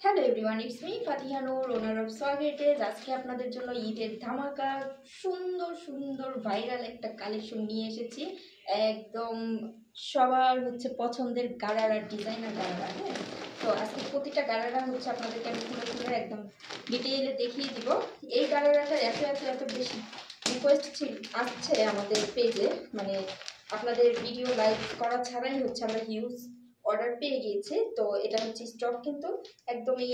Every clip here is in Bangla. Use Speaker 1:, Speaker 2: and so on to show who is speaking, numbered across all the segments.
Speaker 1: Hello everyone, it's me Fatiha Noor, owner of সোয়াগেটেজ। আজকে আপনাদের জন্য ঈদের ধামাকা সুন্দর সুন্দর ভাইরাল একটা কালেকশন নিয়ে এসেছি। একদম সবার পছন্দের গারারা, ডিজাইনার গারারা। হ্যাঁ, তো আজকে প্রতিটা গারারা আপনাদেরকে আমি খুলে খুলে একদম ডিটেইলে দেখিয়ে দিব। এই গারারাটা এত এত এত বেশি রিকোয়েস্ট আসছে আমাদের পেজে, মানে আপনাদের ভিডিও লাইভ করা ছাড়াই আমরা হিউজ অর্ডার পেয়ে গিয়েছে। তো এটা স্টক কিন্তু একদমই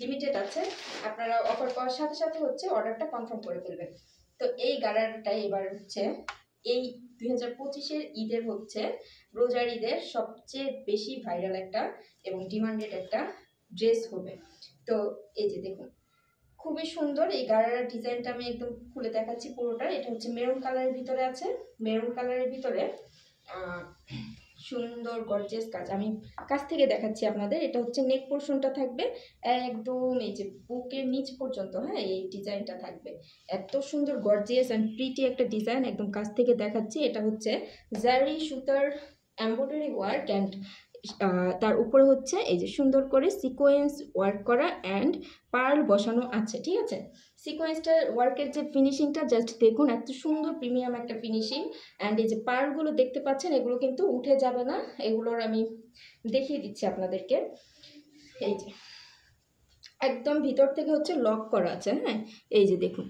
Speaker 1: লিমিটেড আছে। আপনারা অফার পাওয়ার সাথে সাথে অর্ডারটা কনফার্ম করে ফেলবেন। তো এই গারারাটাই এবার এই 2025-এর ঈদের রোজার ঈদের সবচেয়ে বেশি ভাইরাল একটা এবং ডিমান্ডেড একটা ড্রেস হবে। তো এই যে দেখুন, খুবই সুন্দর এই গারারার ডিজাইনটা আমি একদম খুলে দেখাচ্ছি পুরোটা। এটা মেরুন কালারের ভিতরে আছে, মেরুন কালারের ভিতরে সুন্দর গর্জিয়াস কাজ। আমি কাছ থেকে দেখাচ্ছি আপনাদের। এটা নেক পোর্শনটা থাকবে একদম এই যে বুকের নিচ পর্যন্ত। হ্যাঁ, এই ডিজাইনটা থাকবে এত সুন্দর গর্জিয়াস অ্যান্ড প্রিটি একটা ডিজাইন। একদম কাছ থেকে দেখাচ্ছি। এটা জারি সুতার এমব্রয়ডারি ওয়ার্ক অ্যান্ড তার উপরে এই যে সুন্দর করে সিকোয়েন্স ওয়ার্ক করা অ্যান্ড পার্ল বসানো আছে। ঠিক আছে, সিকোয়েন্সটা ওয়ার্কের যে ফিনিশিংটা জাস্ট দেখুন, এত সুন্দর প্রিমিয়াম একটা ফিনিশিং। অ্যান্ড এই যে পার্লগুলো দেখতে পাচ্ছেন, এগুলো কিন্তু উঠে যাবে না। এগুলোর আমি দেখিয়ে দিচ্ছি আপনাদেরকে। এই যে একদম ভিতর থেকে লক করা আছে। হ্যাঁ, এই যে দেখুন,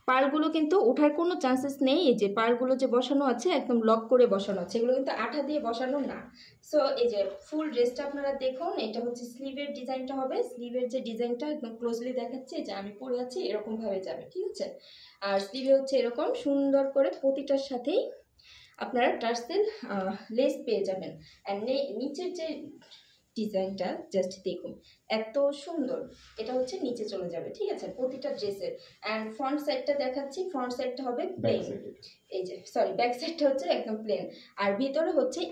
Speaker 1: পার্লগুলো কিন্তু ওঠার কোনো চান্সেস নেই। এই যে পার্লগুলো যে বসানো আছে একদম লক করে বসানো আছে, এগুলো কিন্তু আঠা দিয়ে বসানো না। সো এই যে ফুল ড্রেসটা আপনারা দেখুন। এটা স্লিভের ডিজাইনটা হবে। স্লিভের যে ডিজাইনটা একদম ক্লোজলি দেখাচ্ছে, যে আমি পরে আছি এরকমভাবে যাবে। ঠিক আছে, আর স্লিভে এরকম সুন্দর করে প্রতিটার সাথেই আপনারা টার্সেল লেস পেয়ে যাবেন। অ্যান্ড নিচের যে ডিজাইনটা জাস্ট দেখুন, এত সুন্দর। এটা নিচে চলে যাবে। ঠিক আছে, প্রতিটা ড্রেসের। অ্যান্ড ফ্রন্ট সাইডটা দেখাচ্ছি। ফ্রন্ট সাইডটা হবে প্লেন। এই যে ব্যাক সাইডটা একদম প্লেন। আর ভিতরে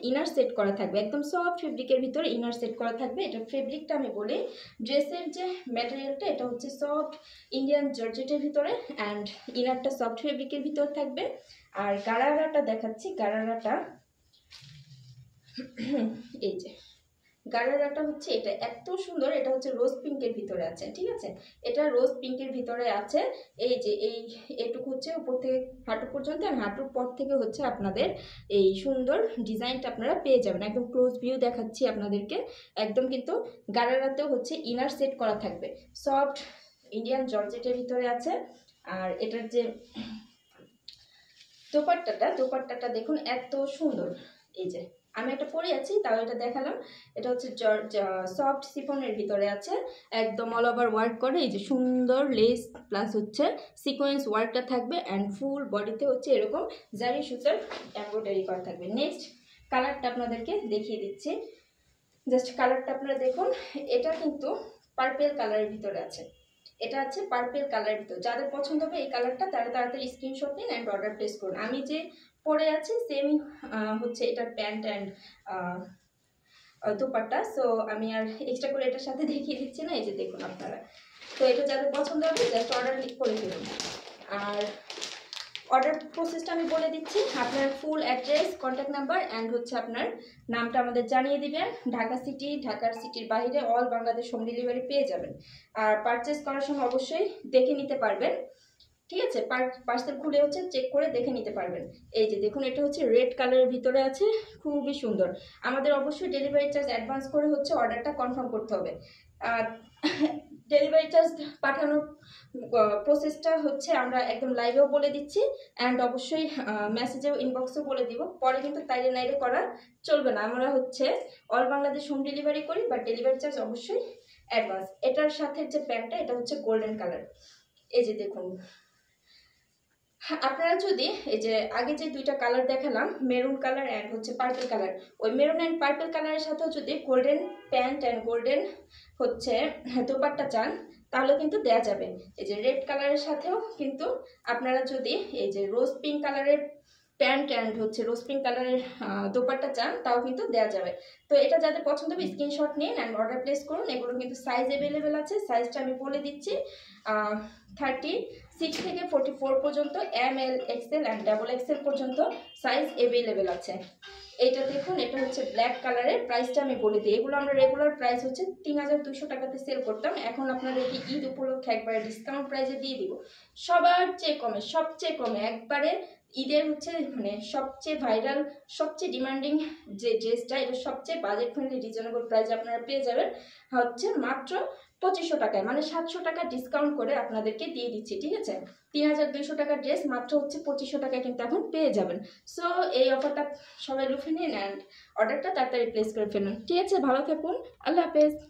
Speaker 1: ইনার সেট করা থাকবে, একদম সফট ফেব্রিকের ভিতরে ইনার সেট করা থাকবে। এটা ফেব্রিকটা আমি বলি, ড্রেসের যে ম্যাটেরিয়ালটা এটা সফট ইন্ডিয়ান জর্জেটের ভিতরে অ্যান্ড ইনারটা সফট ফেব্রিকের ভিতরে থাকবে। আর গারারাটা দেখাচ্ছি। গারারাটা এই যে গারারাটা এটা এত সুন্দর। এটা রোজ পিঙ্কের ভিতরে আছে। ঠিক আছে, এটা রোজ পিঙ্কের ভিতরে আছে। এই যে এটুকু উপর থেকে হাঁটু পর্যন্ত, আর হাঁটুর পর থেকে আপনাদের এই সুন্দর ডিজাইনটা আপনারা পেয়ে যাবেন। একদম ক্লোজ ভিউ দেখাচ্ছি আপনাদেরকে। একদম কিন্তু গারারাতেও ইনার সেট করা থাকবে, সফট ইন্ডিয়ান জর্জেটের ভিতরে আছে। আর এটার যে দোপাট্টাটা দেখুন, এত সুন্দর। এই যে আমি একটা পরে আছি, তাও এটা দেখালাম। এটা সফট সিফনের ভিতরে আছে, একদম অল ওভার ওয়ার্ক করে। এই যে সুন্দর লেস প্লাস সিকোয়েন্স ওয়ার্কটা থাকবে। অ্যান্ড ফুল বডিতে এরকম জারি সুতার এমব্রয়ডারি করা থাকবে। নেক্সট কালারটা আপনাদেরকে দেখিয়ে দিচ্ছি। জাস্ট কালারটা আপনারা দেখুন। এটা কিন্তু পার্পেল কালারের ভিতরে আছে। এটা পার্পেল কালারের ভিতরে। যাদের পছন্দ হবে এই কালারটা, তারা তাড়াতাড়ি স্ক্রিনশট নিন অ্যান্ড অর্ডার প্লেস করুন। আমি যে পরে আছি সেম এটার প্যান্ট অ্যান্ড দুপাট্টা। সো আমি আর এক্সট্রা করে এটার সাথে দেখিয়ে দিচ্ছি না। এই যে দেখুন আপনারা। তো এটা যাদের পছন্দ হবে জাস্ট অর্ডার করে ফেলুন। আর অর্ডার প্রসেসটা আমি বলে দিচ্ছি। আপনার full address, contact number and আপনার নামটা আমাদের জানিয়ে দিবেন। ঢাকা সিটি, ঢাকার সিটির বাইরে অল বাংলাদেশ হোম ডেলিভারি পেয়ে যাবেন। আর পারচেস করার সময় অবশ্যই দেখে নিতে পারবেন। ঠিক আছে, পার্সেল খুলে চেক করে দেখে নিতে পারবেন। এই যে দেখুন, এটা রেড কালারের ভিতরে আছে, খুবই সুন্দর। আমাদের অবশ্যই ডেলিভারি চার্জ অ্যাডভান্স করে অর্ডারটা কনফার্ম করতে হবে। আর ডেলিভারি চার্জ পাঠানোর প্রসেসটা আমরা একদম লাইভেও বলে দিচ্ছি অ্যান্ড অবশ্যই মেসেজেও ইনবক্সেও বলে দিব। পরে কিন্তু তাইলে নাইলে করা চলবে না। আমরা অল বাংলাদেশ হোম ডেলিভারি করি, বাট ডেলিভারি চার্জ অবশ্যই অ্যাডভান্স। এটার সাথে যে প্যান্টটা, এটা গোল্ডেন কালার। এই যে দেখুন, আপনারা যদি এই যে আগে যে দুইটা কালার দেখালাম, maroon colour and purple colour, ওই মেরুন অ্যান্ড পার্পল কালারের সাথেও যদি golden pant and golden dupatta চান, তাহলে কিন্তু দেয়া যাবে। এই যে রেড কালারের সাথেও কিন্তু আপনারা যদি এই যে রোজ পিঙ্ক কালারের প্যান্ট অ্যান্ড রোজ পিঙ্ক কালারের দোপাট্টা চান, তাও কিন্তু দেওয়া যাবে। তো এটা যাদের পছন্দ হবে স্ক্রিনশট নিন অ্যান্ড অর্ডার প্লেস করুন। এগুলো কিন্তু সাইজ অ্যাভেলেবেল আছে। সাইজটা আমি বলে দিচ্ছি, 36 থেকে 44 পর্যন্ত, ML, XL অ্যান্ড XXL পর্যন্ত সাইজ অ্যাভেলেবেল আছে। এইটা দেখুন, এটা হচ্ছে ব্ল্যাক কালারের। প্রাইসটা আমি বলে দিই, এগুলো আমরা রেগুলার প্রাইস হচ্ছে 3200 টাকাতে সেল করতাম, এখন আপনাদেরকে ঈদ উপলক্ষে একবারে ডিসকাউন্ট প্রাইসে দিয়ে দিব, সবার চেয়ে কমে, সবচেয়ে কমে একবারে। ঈদের হচ্ছে মানে সবচেয়ে ভাইরাল, সবচেয়ে ডিমান্ডিং যে ড্রেসটা, এটা সবচেয়ে বাজেট ফ্রেন্ডলি রিজনেবল প্রাইসে আপনারা পেয়ে যাবেন হচ্ছে মাত্র 2500 টাকায়, মানে 700 টাকা ডিসকাউন্ট করে আপনাদেরকে দিয়ে দিচ্ছি, ঠিক আছে। 3200 টাকার ড্রেস মাত্র হচ্ছে 2500 টাকায় কিন্তু এখন পেয়ে যাবেন। সো এই অফারটা সবাই লুফে নিন অ্যান্ড অর্ডারটা তাড়াতাড়ি প্লেস করে ফেলুন, ঠিক আছে। ভালো থাকুন, আল্লাহ হাফেজ।